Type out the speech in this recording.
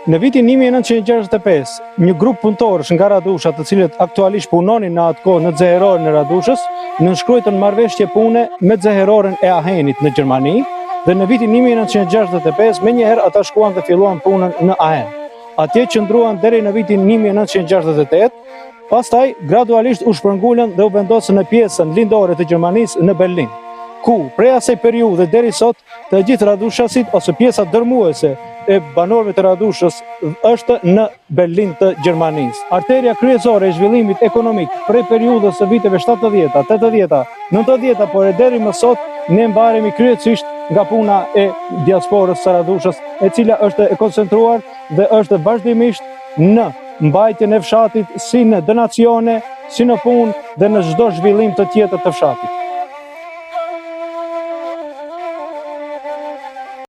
Në vitin 1965, një grup punëtorësh nga Radusha, të cilët aktualisht punonin në atë kohë në Xeherorin e Radushës, nënshkruajtën marrëveshje pune me Xeherorin e Ahenit në Gjermani, dhe në vitin 1965 menjëherë ata shkuan dhe filluan punën në Ahen. Atje qëndruan deri në vitin 1968, pastaj gradualisht u shpërngulën dhe u vendosën në pjesën lindore të Gjermanisë në Berlin, ku prej asaj periudhe deri sot të gjithë radushasit ose pjesa dërmuese e banorëve të Radushës është në Berlin të Gjermanisë. Arteria kryesore e zhvillimit ekonomik prej periudhës së viteve 70-ta, 80-ta, 90-ta, por e deri më sot ne mbaremi kryesisht nga puna e diasporës së Radushës, e cila është e koncentruar dhe është vazhdimisht në mbajtjen e fshatit si në donacione, si në punë dhe në çdo zhvillim të tjetër të fshatit.